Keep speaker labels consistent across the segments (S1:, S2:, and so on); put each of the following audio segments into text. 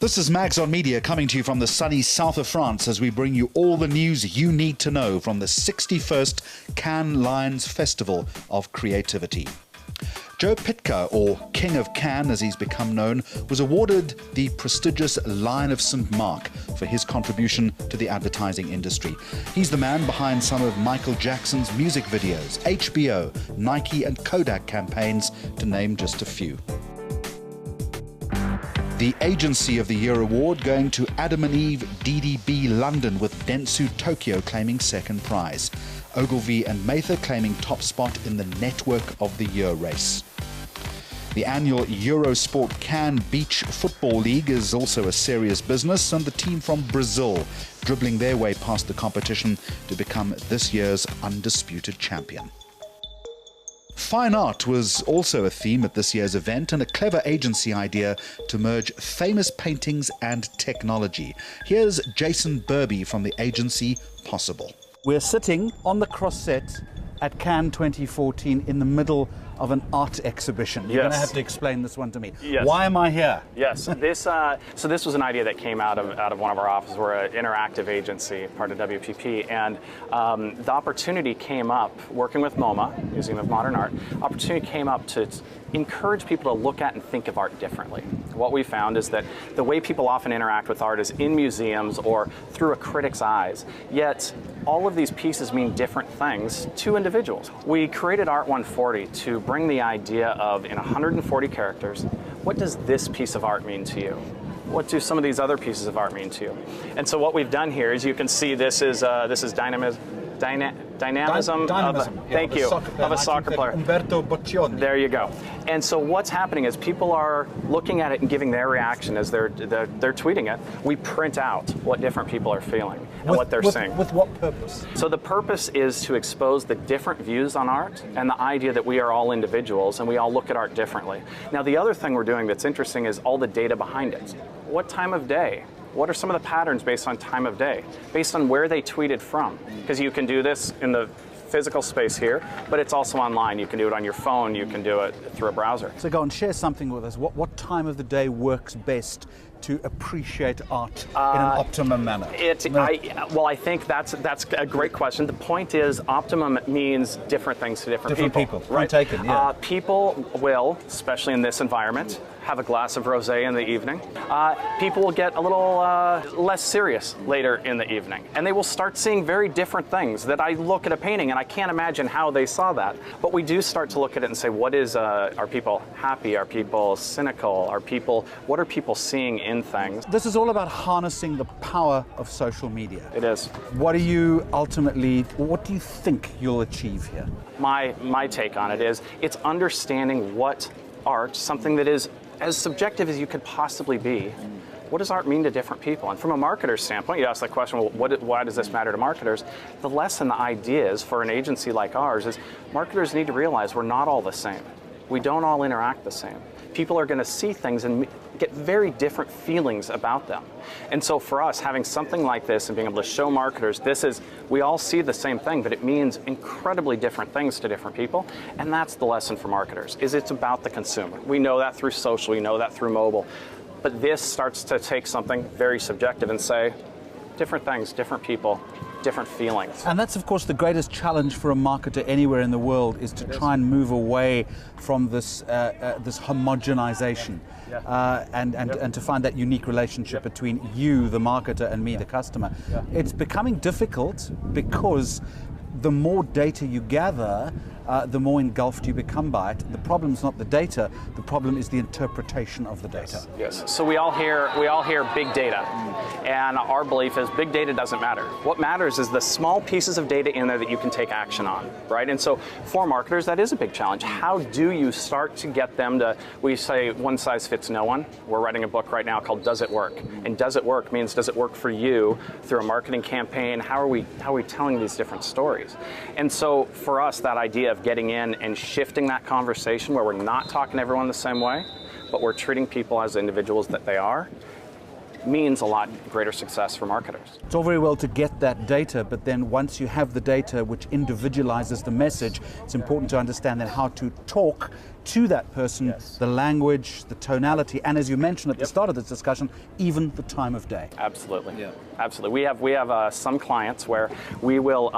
S1: This is Mags on Media coming to you from the sunny south of France as we bring you all the news you need to know from the 61st Cannes Lions Festival of Creativity. Joe Pytka, or King of Cannes as he's become known, was awarded the prestigious Lion of St. Mark for his contribution to the advertising industry. He's the man behind some of Michael Jackson's music videos, HBO, Nike and Kodak campaigns, to name just a few. The Agency of the Year award going to Adam and Eve DDB London, with Dentsu Tokyo claiming second prize. Ogilvy and Mather claiming top spot in the Network of the Year race. The annual Eurosport Cannes Beach Football League is also a serious business, and the team from Brazil dribbling their way past the competition to become this year's undisputed champion. Fine art was also a theme at this year's event, and a clever agency idea to merge famous paintings and technology. Here's Jason Burby from the agency Possible.
S2: We're sitting on the cross set at Cannes 2014 in the middle of an art exhibition. You're going to have to explain this one to me.
S3: Yes.
S2: Why am I here?
S3: Yes. So this was an idea that came out of one of our offices. We're an interactive agency, part of WPP, and the opportunity came up working with MoMA, Museum of Modern Art. Opportunity came up to encourage people to look at and think of art differently. What we found is that the way people often interact with art is in museums or through a critic's eyes, yet all of these pieces mean different things to individuals. We created Art140 to bring the idea of, in 140 characters, what does this piece of art mean to you? What do some of these other pieces of art mean to you? And so what we've done here is, you can see this is dynamism. Thank you, of a soccer player.
S2: Umberto Boccioni.
S3: There you go. And so what's happening is people are looking at it and giving their reaction as they're tweeting it. We print out what different people are feeling and what they're saying.
S2: With what purpose?
S3: So the purpose is to expose the different views on art and the idea that we are all individuals and we all look at art differently. Now, the other thing we're doing that's interesting is all the data behind it. What time of day? What are some of the patterns based on time of day, based on where they tweeted from? Because you can do this in the physical space here, but it's also online. You can do it on your phone, you can do it through a browser.
S2: So go and share something with us. What time of the day works best to appreciate art in an optimum manner?
S3: Well, I think that's a great question. The point is, optimum means different things to different people.
S2: Right? Taken, yeah.
S3: People will, especially in this environment, have a glass of rosé in the evening. People will get a little less serious later in the evening, and they will start seeing very different things. That I look at a painting and I can't imagine how they saw that, but we do start to look at it and say, what is, are people happy? Are people cynical? What are people seeing in things?
S2: This is all about harnessing the power of social media.
S3: It is.
S2: What do you think you'll achieve here?
S3: My take on it is, it's understanding what art, something that is as subjective as you could possibly be, what does art mean to different people? And from a marketer's standpoint, you ask that question, well, why does this matter to marketers? The lesson, the idea is, for an agency like ours, is marketers need to realize we're not all the same. We don't all interact the same. People are going to see things and get very different feelings about them. And so for us, having something like this and being able to show marketers, we all see the same thing, but it means incredibly different things to different people. And that's the lesson for marketers, is it's about the consumer. We know that through social, we know that through mobile. But this starts to take something very subjective and say, different things, different people, different feelings.
S2: And that's, of course, the greatest challenge for a marketer anywhere in the world, is to try and move away from this homogenization, and to find that unique relationship between you, the marketer, and me, the customer. It's becoming difficult because the more data you gather, the more engulfed you become by it. The problem is not the data, the problem is the interpretation of the data.
S3: Yes. So we all hear big data, and our belief is big data doesn't matter. What matters is the small pieces of data in there that you can take action on, right? And so for marketers, that is a big challenge. How do you start to get them to, we say one size fits no one. We're writing a book right now called Does It Work? And does it work means, does it work for you through a marketing campaign? How are we telling these different stories? And so for us, that idea of getting in and shifting that conversation where we're not talking to everyone the same way, but we're treating people as individuals that they are, means a lot greater success for marketers.
S2: It's all very well to get that data, but then once you have the data which individualizes the message, it's important to understand then how to talk to that person, the language, the tonality, and as you mentioned at the start of this discussion, even the time of day.
S3: Absolutely. Yeah. Absolutely. We have some clients where we will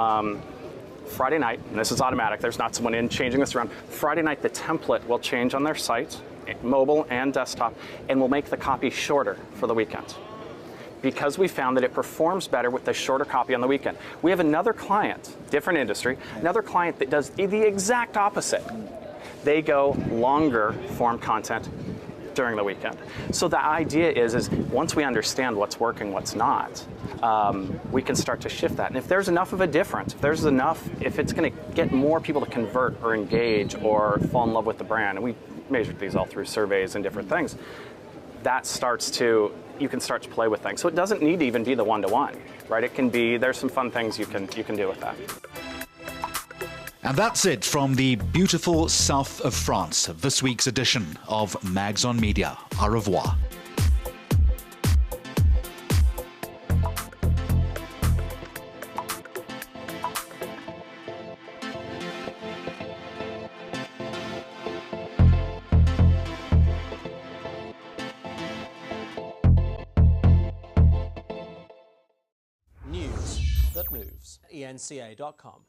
S3: Friday night, and this is automatic, there's not someone in changing this around. Friday night, the template will change on their site, mobile and desktop, and we'll make the copy shorter for the weekend, because we found that it performs better with the shorter copy on the weekend. We have another client, different industry, another client that does the exact opposite. They go longer form content during the weekend. So the idea is once we understand what's working, what's not, we can start to shift that. And if there's enough of a difference, if it's going to get more people to convert or engage or fall in love with the brand, and we measured these all through surveys and different things, you can start to play with things. So it doesn't need to even be the one-to-one, right? It can be, there's some fun things you can do with that.
S1: And that's it from the beautiful south of France, this week's edition of Mags on Media. Au revoir.
S4: News that moves. ENCA.com.